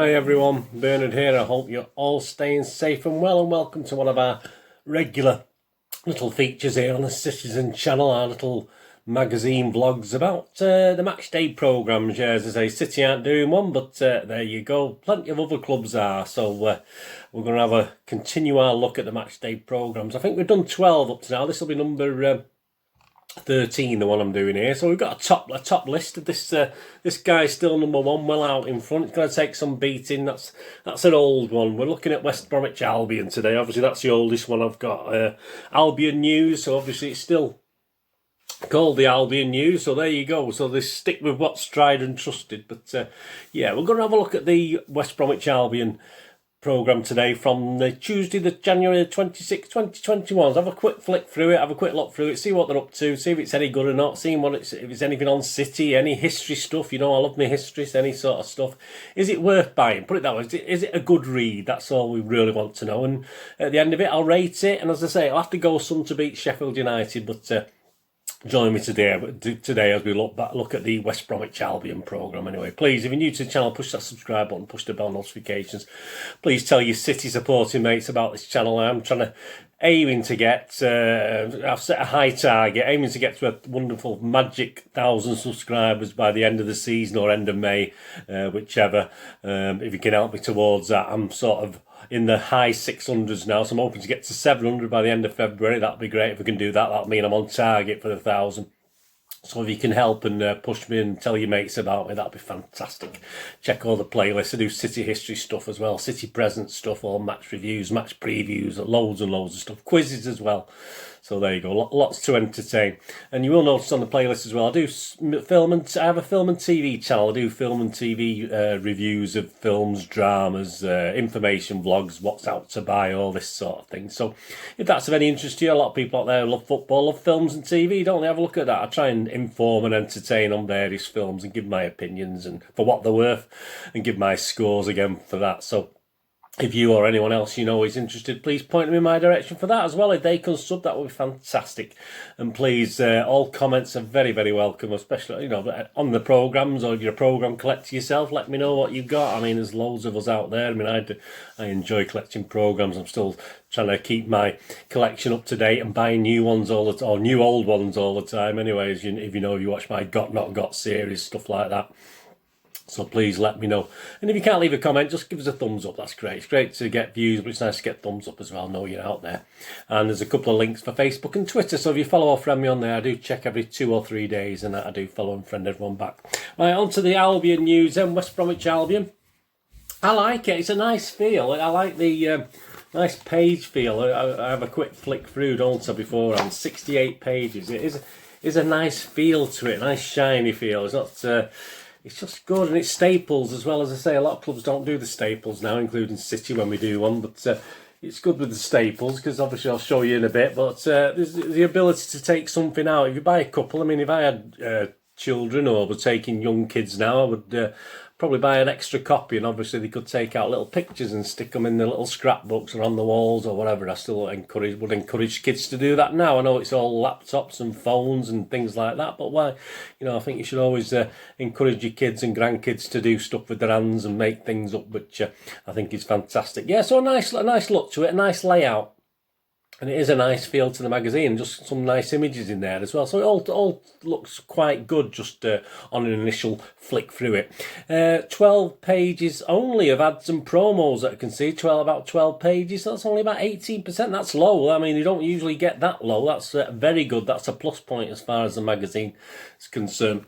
Hi everyone, Bernard here. I hope you're all staying safe and well, and welcome to one of our regular little features here on the Citizen channel, our little magazine vlogs about the match day programmes. Yeah, as I say, City aren't doing one, but there you go, plenty of other clubs are, so we're going to continue our look at the match day programmes. I think we've done 12 up to now. This will be number 13, the one I'm doing here. So we've got a top list of this. This guy's still number one, well out in front. It's going to take some beating. That's an old one. We're looking at West Bromwich Albion today. Obviously, that's the oldest one I've got. Albion News. So obviously, it's still called the Albion News. So there you go. So they stick with what's tried and trusted. But yeah, we're going to have a look at the West Bromwich Albion programme today from the Tuesday, the January 26, 2021. So have a quick flick through it, have a quick look through it, see what they're up to, see if it's any good or not, seeing if it's anything on City, any history stuff. You know, I love my histories, any sort of stuff. Is it worth buying? Put it that way. Is it a good read? That's all we really want to know. And at the end of it, I'll rate it. And as I say, I'll have to go some to beat Sheffield United, but join me today as we look at the West Bromwich Albion programme. Anyway, please, if you're new to the channel, push that subscribe button, push the bell notifications. Please tell your City supporting mates about this channel. I'm aiming to get, I've set a high target, aiming to get to a wonderful magic 1,000 subscribers by the end of the season or end of May, whichever. If you can help me towards that, I'm sort of in the high 600s now, so I'm hoping to get to 700 by the end of February. That'd be great if we can do that. That'll mean I'm on target for the 1,000. So if you can help and push me and tell your mates about me, that'd be fantastic. Check all the playlists. I do City history stuff as well, City present stuff, all match reviews, match previews, loads and loads of stuff, quizzes as well. So there you go, lots to entertain. And you will notice on the playlist as well, I do I have a film and TV channel. I do film and TV reviews of films, dramas, information vlogs, what's out to buy, all this sort of thing. So if that's of any interest to you, a lot of people out there love football, love films and TV, don't they? Have a look at that. I try and inform and entertain on various films and give my opinions and for what they're worth, and give my scores again for that. So if you or anyone else you know is interested, please point them in my direction for that as well. If they can sub, that would be fantastic. And please, all comments are very, very welcome, especially, you know, on the programmes, or if you're a programme collector yourself, let me know what you've got. I mean, there's loads of us out there. I mean, I enjoy collecting programmes. I'm still trying to keep my collection up to date and buying new ones or new old ones all the time. Anyways, if you watch my Got Not Got series, stuff like that. So please let me know. And if you can't leave a comment, just give us a thumbs up. That's great. It's great to get views, but it's nice to get thumbs up as well. I know you're out there. And there's a couple of links for Facebook and Twitter. So if you follow or friend me on there, I do check every 2 or 3 days, and I do follow and friend everyone back. Right, on to the Albion news then. West Bromwich Albion. I like it. It's a nice feel. I like the nice page feel. I have a quick flick through, don't I, beforehand. 68 pages. It is a nice feel to it. A nice shiny feel. It's not... It's just good, and it's staples as well. As I say, a lot of clubs don't do the staples now, including City when we do one, but it's good with the staples, because obviously I'll show you in a bit, but there's the ability to take something out. If you buy a couple, I mean, if I had children or were taking young kids now, I would probably buy an extra copy, and obviously they could take out little pictures and stick them in the little scrapbooks or on the walls or whatever. I still would encourage kids to do that now. I know it's all laptops and phones and things like that, but why? You know, I think you should always encourage your kids and grandkids to do stuff with their hands and make things up, which I think is fantastic. Yeah, so a nice look to it, a nice layout. And it is a nice feel to the magazine, just some nice images in there as well. So it all looks quite good just on an initial flick through it. 12 pages only of ads and promos that I can see, about 12 pages. That's only about 18%. That's low. I mean, you don't usually get that low. That's very good. That's a plus point as far as the magazine is concerned.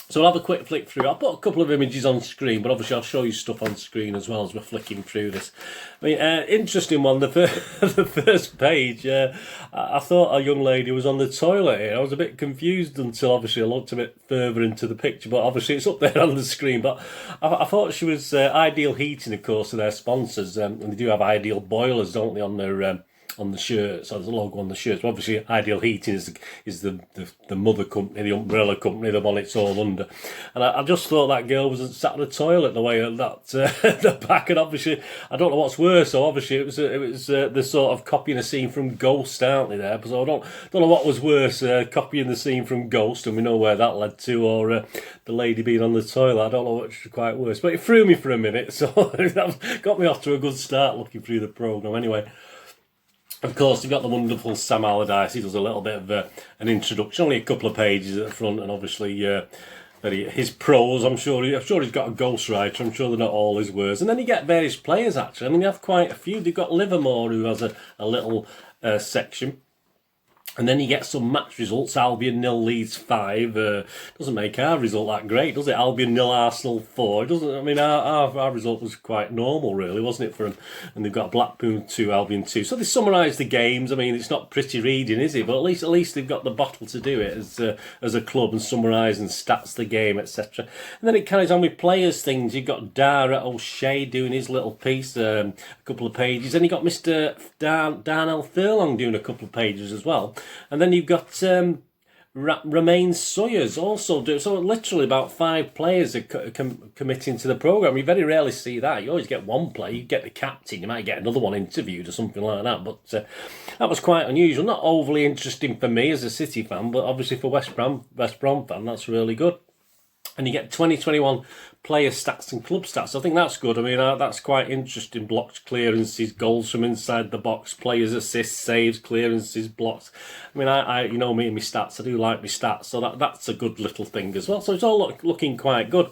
So I'll have a quick flick through. I'll put a couple of images on screen, but obviously I'll show you stuff on screen as well as we're flicking through this. I mean, interesting one, the first page. I thought a young lady was on the toilet here. I was a bit confused until obviously I looked a bit further into the picture, but obviously it's up there on the screen. But I thought she was Ideal Heating, of course, are their sponsors, and they do have Ideal Boilers, don't they, on their on the shirt, so there's a logo on the shirt. So obviously, Ideal Heating is the mother company, the umbrella company, the one it's all under. And I just thought that girl was sat on the toilet the way that the back, and obviously I don't know what's worse. So obviously it was the sort of copying a scene from Ghost, aren't they there? So I don't know what was worse, copying the scene from Ghost, and we know where that led to, or the lady being on the toilet. I don't know which was quite worse, but it threw me for a minute, so that got me off to a good start looking through the programme. Anyway. Of course, you've got the wonderful Sam Allardyce. He does a little bit of an introduction, only a couple of pages at the front, and obviously his prose. I'm sure he's got a ghostwriter. I'm sure they're not all his words. And then you get various players, actually. I mean, they have quite a few. They've got Livermore, who has a little section. And then you get some match results. Albion 0, Leeds 5. Doesn't make our result that great, does it? Albion 0, Arsenal 4. It doesn't. I mean, our result was quite normal, really, wasn't it, for them? And they've got Blackpool 2, Albion 2. So they summarise the games. I mean, it's not pretty reading, is it? But at least they've got the bottle to do it as a club and summarise and stats the game, etc. And then it carries on with players' things. You've got Dara O'Shea doing his little piece, a couple of pages. Then you got Mr. Darnell Furlong doing a couple of pages as well. And then you've got Romain Sawyers also do. So literally about 5 players are committing to the programme. You very rarely see that. You always get one player, you get the captain, you might get another one interviewed or something like that. But that was quite unusual. Not overly interesting for me as a City fan, but obviously for West Brom fan, that's really good. And you get 2021 player stats and club stats. I think that's good. I mean, that's quite interesting. Blocks, clearances, goals from inside the box, players, assists, saves, clearances, blocks. I mean, I you know me and my stats. I do like my stats, so that's a good little thing as well. So it's all looking quite good.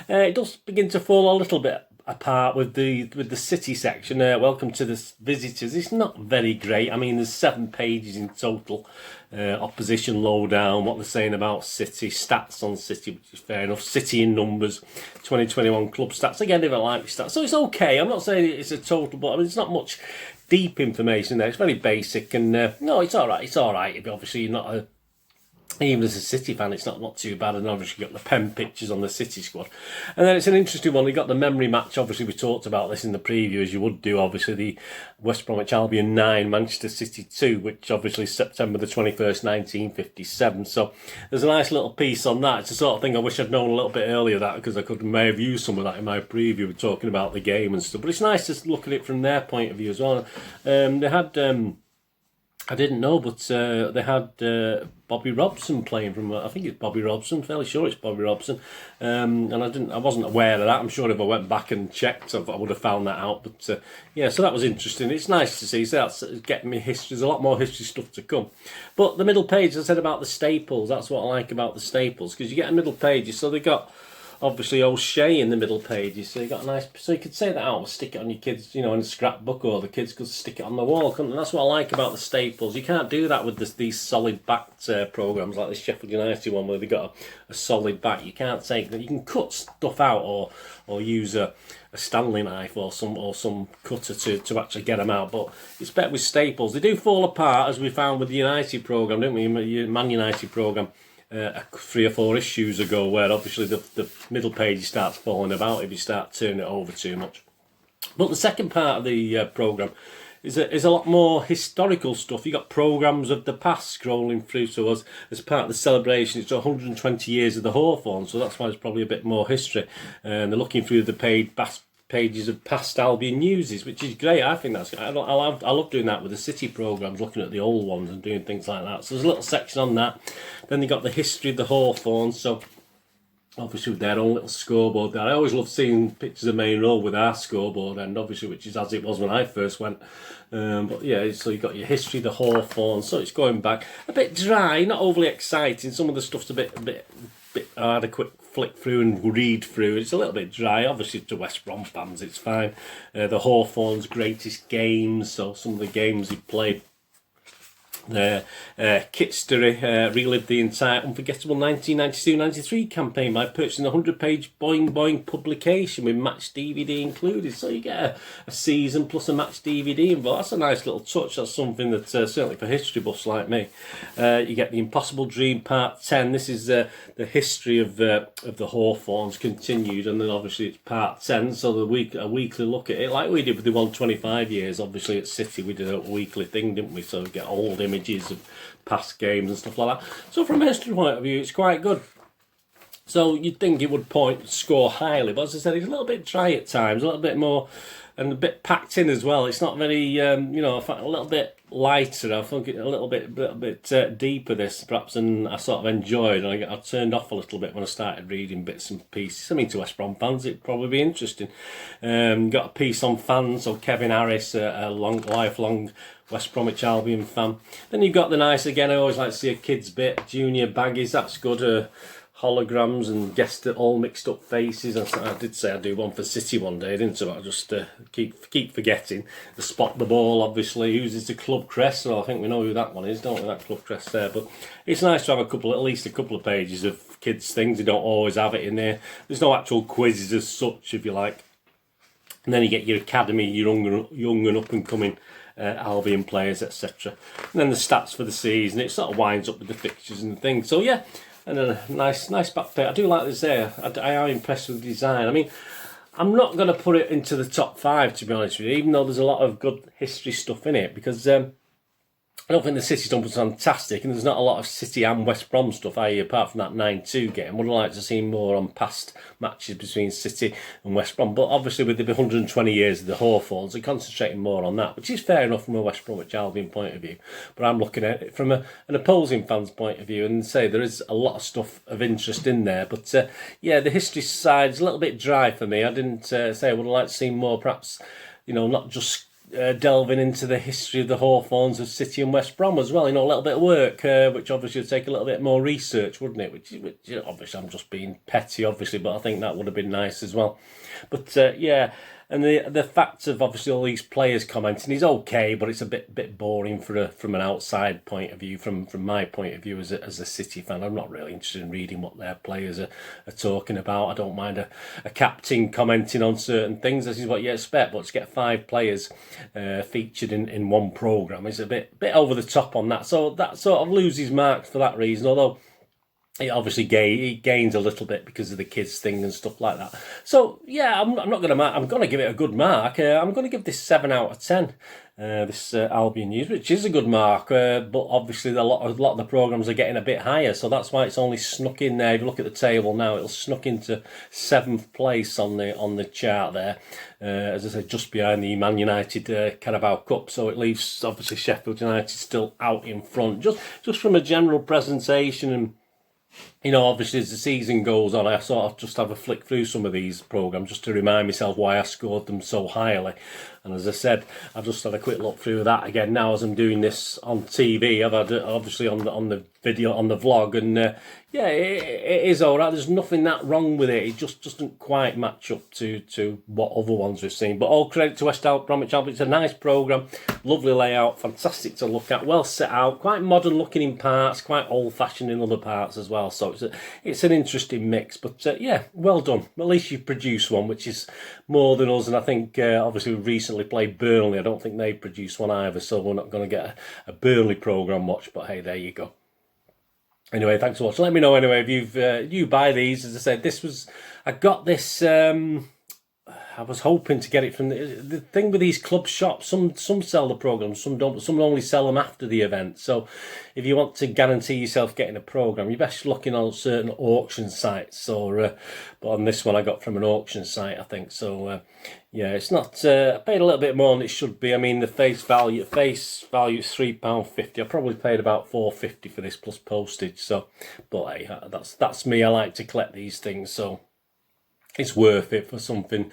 It does begin to fall a little bit apart with the City section. Welcome to the visitors. It's not very great. I mean, there's 7 pages in total. Opposition lowdown, what they're saying about City, stats on City, which is fair enough. City in numbers, 2021 club stats. Again, they don't like my stats, so it's okay. I'm not saying it's a total, but I mean, it's not much deep information there. It's very basic, and no, it's all right. It's all right. If obviously you're not a even as a City fan, it's not too bad. And obviously you've got the pen pictures on the City squad. And then it's an interesting one. You've got the memory match. Obviously we talked about this in the preview, as you would do. Obviously the West Bromwich Albion 9, Manchester City 2, which obviously is September the 21st, 1957. So there's a nice little piece on that. It's the sort of thing I wish I'd known a little bit earlier, that, because I may have used some of that in my preview, talking about the game and stuff. But it's nice to look at it from their point of view as well. They had... I didn't know, but they had Bobby Robson playing from. I think it's Bobby Robson. Fairly sure it's Bobby Robson. And I wasn't aware of that. I'm sure if I went back and checked, I would have found that out. But yeah, so that was interesting. It's nice to see. So that's getting me history. There's a lot more history stuff to come. But the middle page, I said about the staples. That's what I like about the staples, because you get a middle page. So they got. Obviously O'Shea in the middle pages, so you got a nice. So you could say that out, stick it on your kids, you know, in a scrapbook, or the kids could stick it on the wall, couldn't they? That's what I like about the staples. You can't do that with these solid backed programs like this Sheffield United one, where they got a solid back. You can't take that. You can cut stuff out, or use a Stanley knife or some cutter to actually get them out. But it's better with staples. They do fall apart, as we found with the United program, didn't we? Man United program. 3 or 4 issues ago, where obviously the middle page starts falling about if you start turning it over too much. But the second part of the programme is a lot more historical stuff. You got programmes of the past scrolling through to us as part of the celebration. It's 120 years of the Hawthorns, so that's why there's probably a bit more history. And they're looking through the pages of past Albion newses, which is great. I think that's. I love doing that with the City programmes, looking at the old ones and doing things like that. So there's a little section on that. Then they got the history of the Hawthorns. So obviously with their own little scoreboard there. I always love seeing pictures of Main Road with our scoreboard end, obviously, which is as it was when I first went. But yeah, so you got your history of the Hawthorns. So it's going back a bit dry, not overly exciting. Some of the stuff's a bit. I had a quick flick through and read through. It's a little bit dry. Obviously, to West Brom fans, it's fine. The Hawthorns' greatest games, so some of the games he played The kit story relived the entire unforgettable 1992-93 campaign by purchasing a 100-page Boing Boing publication with match DVD included. So you get a season plus a match DVD involved. That's a nice little touch. That's something that certainly for history buffs like me. You get the Impossible Dream Part 10. This is the history of the Hawthorns continued, and then obviously it's Part 10. So a weekly look at it, like we did with the 125 years. Obviously at City we did a weekly thing, didn't we? So we get old images of past games and stuff like that. So from a history point of view, it's quite good. So you'd think it would score highly, but as I said, it's a little bit dry at times, a little bit more, and a bit packed in as well. It's not very, you know, a little bit lighter. I think it a little bit deeper this perhaps than I sort of enjoyed. And I turned off a little bit when I started reading bits and pieces. I mean, to West Brom fans, it'd probably be interesting. Got a piece on fans. So Kevin Harris, a lifelong West Bromwich Albion fan. Then you've got the nice, again, I always like to see a kids bit, Junior Baggies, that's good, holograms and guessed all mixed up faces. I did say I'd do one for City one day, didn't I? I just keep forgetting. The Spot the Ball, obviously, uses the club crest, so I think we know who that one is, don't we, that club crest there. But it's nice to have at least a couple of pages of kids' things. You don't always have it in there. There's no actual quizzes as such, if you like. And then you get your academy, your young and up and coming Albion players, etc. And then the stats for the season. It sort of winds up with the fixtures and things. So yeah, and then a nice back page. I do like this there. I am impressed with the design. I mean, I'm not going to put it into the top 5, to be honest with you, even though there's a lot of good history stuff in it, because I don't think the City stuff was fantastic, and there's not a lot of City and West Brom stuff, i.e. apart from that 9-2 game. Would have liked to see more on past matches between City and West Brom, but obviously with the 120 years of the Hawthorns, they're concentrating more on that, which is fair enough from a West Bromwich Albion point of view. But I'm looking at it from an opposing fan's point of view, and say there is a lot of stuff of interest in there. But yeah, the history side is a little bit dry for me. I didn't say I would have liked to see more, perhaps, you know, not just delving into the history of the Hawthorns of City and West Brom as well, you know, a little bit of work, which obviously would take a little bit more research, wouldn't it? Which you know, obviously I'm just being petty, obviously, but I think that would have been nice as well. But yeah, and the fact of obviously all these players commenting is okay, but it's a bit boring from an outside point of view. From my point of view as a City fan, I'm not really interested in reading what their players are talking about. I don't mind a captain commenting on certain things. This is what you expect, but to get 5 players featured in one programme is a bit over the top on that. So that sort of loses marks for that reason, although it obviously gains a little bit because of the kids thing and stuff like that. So yeah, I'm not going to mark. I'm going to give it a good mark. I'm going to give this 7 out of 10. This Albion News, which is a good mark, but obviously a lot of the programmes are getting a bit higher, so that's why it's only snuck in there. If you look at the table now, it'll snuck into 7th place on the chart there. As I said, just behind the Man United Carabao Cup, so it leaves obviously Sheffield United still out in front, just from a general presentation. And you know, obviously as the season goes on, I sort of just have a flick through some of these programmes just to remind myself why I scored them so highly. And as I said, I've just had a quick look through that again now as I'm doing this on TV. I've had it obviously on the video, on the vlog, and yeah, it is all right. There's nothing that wrong with it. It just doesn't quite match up to what other ones we've seen. But all credit to West Bromwich Albion. It's a nice programme, lovely layout, fantastic to look at, well set out, quite modern looking in parts, quite old fashioned in other parts as well. So it's an interesting mix. But yeah, well done. At least you've produced one, which is more than us. And I think obviously we've recently played Burnley. I don't think they produced one either, so we're not going to get a Burnley programme watch. But hey, there you go. Anyway, thanks for watching. Let me know anyway if you buy these. As I said, I got this. I was hoping to get it from the thing with these club shops. Some sell the programmes, some don't. Some only sell them after the event. So if you want to guarantee yourself getting a programme, you're best looking on certain auction sites. Or but on this one, I got from an auction site, I think. So yeah, it's not. I paid a little bit more than it should be. I mean, the face value is £3.50. I probably paid about £4.50 for this plus postage. So, but hey, that's me. I like to collect these things. So it's worth it for something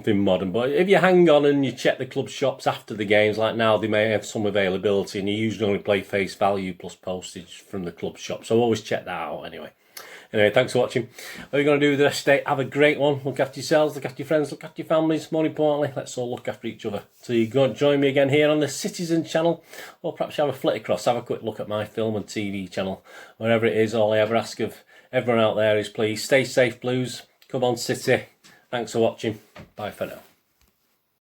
modern. But if you hang on and you check the club shops after the games, like now, they may have some availability, and you usually only play face value plus postage from the club shop. So always check that out anyway. Anyway, thanks for watching. What are you going to do with the rest of the day? Have a great one. Look after yourselves, look after your friends, look after your families. More importantly, let's all look after each other. So you go and join me again here on the Citizen channel, or perhaps have a flit across, have a quick look at my film and TV channel. Wherever it is, all I ever ask of everyone out there is please stay safe, Blues. Come on, City. Thanks for watching. Bye for now.